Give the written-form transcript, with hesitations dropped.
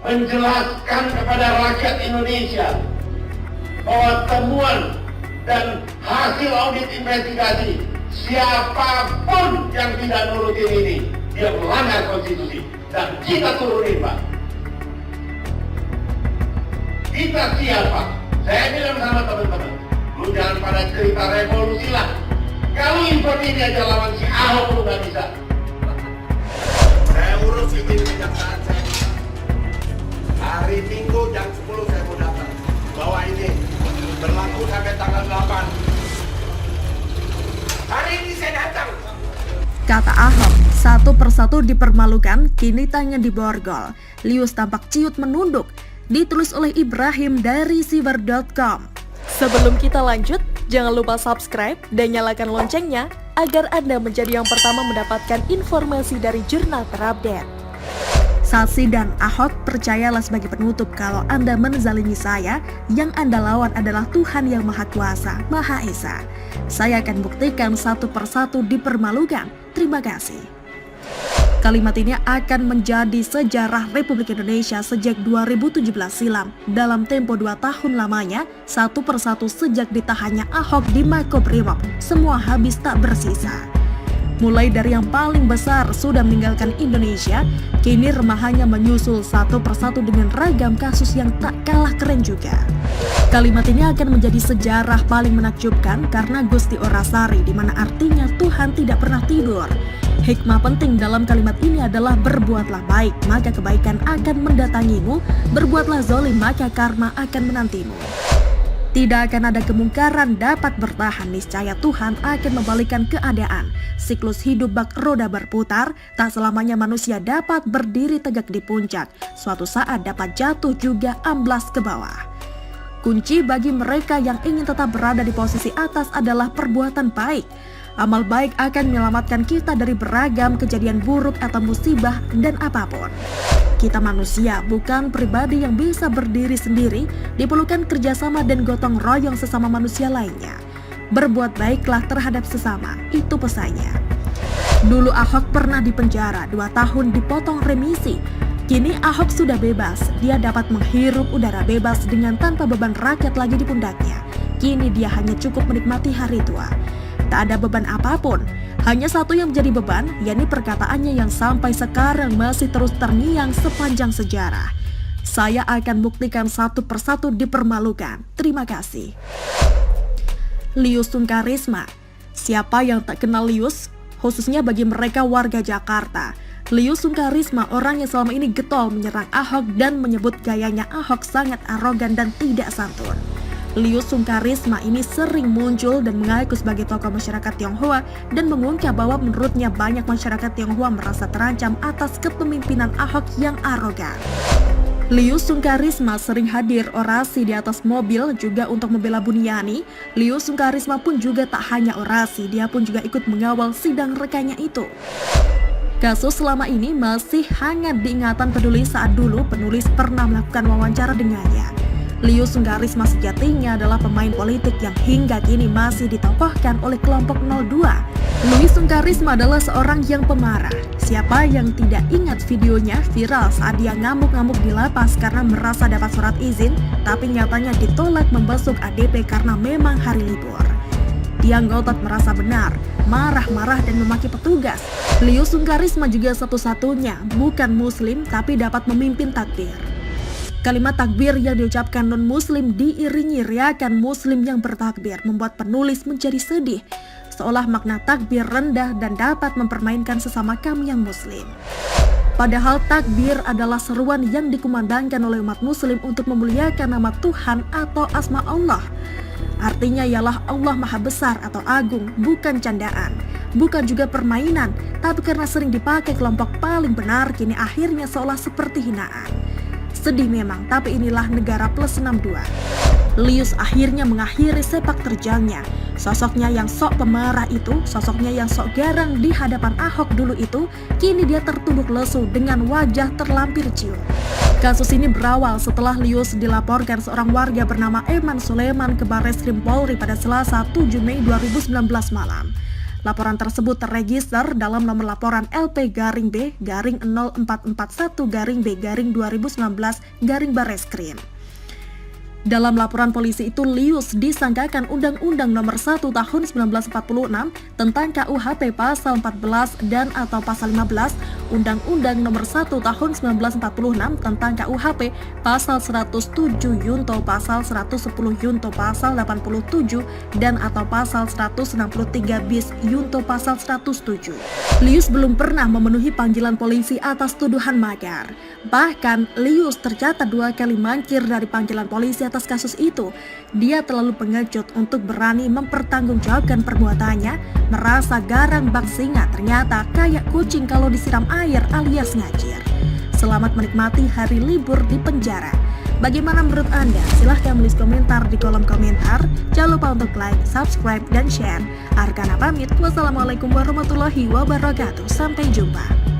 menjelaskan kepada rakyat Indonesia bahwa temuan dan hasil audit investigasi siapapun yang tidak nurutin ini, dia melanggar konstitusi. Dan kita turunin, Pak. Kita siapa? Saya bilang sama teman-teman, lu jangan pada cerita revolusi lah. Kalau impor ini aja lawan si Ahok lu gak bisa. Saya urus izin kejaksaan saya. Hari Minggu jam 10 saya mau datang. Bawa ini berlaku sampai tanggal 8. Hari ini saya datang. Kata Ahok, satu persatu dipermalukan, kini tangan diborgol. Lius tampak ciut menunduk. Ditulis oleh Ibrahim dari Siber.com. Sebelum kita lanjut, jangan lupa subscribe dan nyalakan loncengnya agar Anda menjadi yang pertama mendapatkan informasi dari jurnal terupdate. Saksi dan Ahok, percayalah sebagai penutup kalau Anda menzalimi saya, yang Anda lawan adalah Tuhan yang Maha Kuasa, Maha Esa. Saya akan buktikan satu persatu dipermalukan. Terima kasih. Kalimat ini akan menjadi sejarah Republik Indonesia sejak 2017 silam. Dalam tempo 2 tahun lamanya, satu persatu sejak ditahannya Ahok di Makobrimob, semua habis tak bersisa. Mulai dari yang paling besar sudah meninggalkan Indonesia, kini remahannya menyusul satu persatu dengan ragam kasus yang tak kalah keren juga. Kalimat ini akan menjadi sejarah paling menakjubkan karena Gusti Orasari, di mana artinya Tuhan tidak pernah tidur. Hikmah penting dalam kalimat ini adalah berbuatlah baik, maka kebaikan akan mendatangimu, berbuatlah zalim, maka karma akan menantimu. Tidak akan ada kemungkaran dapat bertahan, niscaya Tuhan akan membalikkan keadaan. Siklus hidup bak roda berputar, tak selamanya manusia dapat berdiri tegak di puncak. Suatu saat dapat jatuh juga amblas ke bawah. Kunci bagi mereka yang ingin tetap berada di posisi atas adalah perbuatan baik. Amal baik akan menyelamatkan kita dari beragam kejadian buruk atau musibah dan apapun. Kita manusia, bukan pribadi yang bisa berdiri sendiri, diperlukan kerjasama dan gotong royong sesama manusia lainnya. Berbuat baiklah terhadap sesama, itu pesannya. Dulu Ahok pernah dipenjara, 2 tahun dipotong remisi. Kini Ahok sudah bebas, dia dapat menghirup udara bebas dengan tanpa beban rakyat lagi di pundaknya. Kini dia hanya cukup menikmati hari tua. Tak ada beban apapun, hanya satu yang menjadi beban, yakni perkataannya yang sampai sekarang masih terus terngiang sepanjang sejarah. Saya akan buktikan satu persatu dipermalukan. Terima kasih. Lius Sungkarisma. Siapa yang tak kenal Lius? Khususnya bagi mereka warga Jakarta. Lius Sungkarisma orang yang selama ini getol menyerang Ahok dan menyebut gayanya Ahok sangat arogan dan tidak santun. Lius Sungkarisma ini sering muncul dan mengaku sebagai tokoh masyarakat Tionghoa dan mengungkap bahwa menurutnya banyak masyarakat Tionghoa merasa terancam atas kepemimpinan Ahok yang arogan. Lius Sungkarisma sering hadir orasi di atas mobil juga untuk membela Buniani. Lius Sungkarisma pun juga tak hanya orasi, dia pun juga ikut mengawal sidang rekannya itu. Kasus selama ini masih hangat diingatan peduli saat dulu penulis pernah melakukan wawancara dengannya. Lius Sungkarisma sejatinya adalah pemain politik yang hingga kini masih ditokohkan oleh kelompok 02. Lius Sungkarisma adalah seorang yang pemarah. Siapa yang tidak ingat videonya viral saat dia ngamuk-ngamuk di lapas karena merasa dapat surat izin, tapi nyatanya ditolak membesuk ADP karena memang hari libur. Dia ngotot merasa benar, marah-marah dan memaki petugas. Lius Sungkarisma juga satu-satunya, bukan muslim tapi dapat memimpin takbir. Kalimat takbir yang diucapkan non-muslim diiringi riakan muslim yang bertakbir membuat penulis menjadi sedih, seolah makna takbir rendah dan dapat mempermainkan sesama kami yang muslim. Padahal takbir adalah seruan yang dikumandangkan oleh umat muslim untuk memuliakan nama Tuhan atau asma Allah. Artinya ialah Allah Maha Besar atau Agung, bukan candaan, bukan juga permainan, tapi karena sering dipakai kelompok paling benar, kini akhirnya seolah seperti hinaan. Sedih memang, tapi inilah negara plus 62. Lius akhirnya mengakhiri sepak terjangnya. Sosoknya yang sok pemarah itu, sosoknya yang sok garang di hadapan Ahok dulu itu, kini dia tertunduk lesu dengan wajah terlampir ciut. Kasus ini berawal setelah Lius dilaporkan seorang warga bernama Eman Suleman ke Barreskrim Polri pada Selasa 7 Mei 2019 malam. Laporan tersebut terregister dalam nomor laporan LP-B-0441-B-2019-Bareskrim. Dalam laporan polisi itu, Lius disangkakan Undang-Undang Nomor 1 Tahun 1946 tentang KUHP Pasal 14 dan atau Pasal 15, Undang-Undang Nomor 1 Tahun 1946 tentang KUHP Pasal 107 Yunto Pasal 110 Yunto Pasal 87 dan atau Pasal 163 bis Yunto Pasal 107. Lius belum pernah memenuhi panggilan polisi atas tuduhan makar. Bahkan Lius tercatat 2 kali mangkir dari panggilan polisi atas kasus itu. Dia terlalu pengecut untuk berani mempertanggungjawabkan perbuatannya, merasa garang bak singa ternyata kayak kucing kalau disiram air alias ngajir. Selamat menikmati hari libur di penjara. Bagaimana menurut Anda? Silahkan menulis komentar di kolom komentar. Jangan lupa untuk like, subscribe, dan share. Arkana pamit. Wassalamualaikum warahmatullahi wabarakatuh. Sampai jumpa.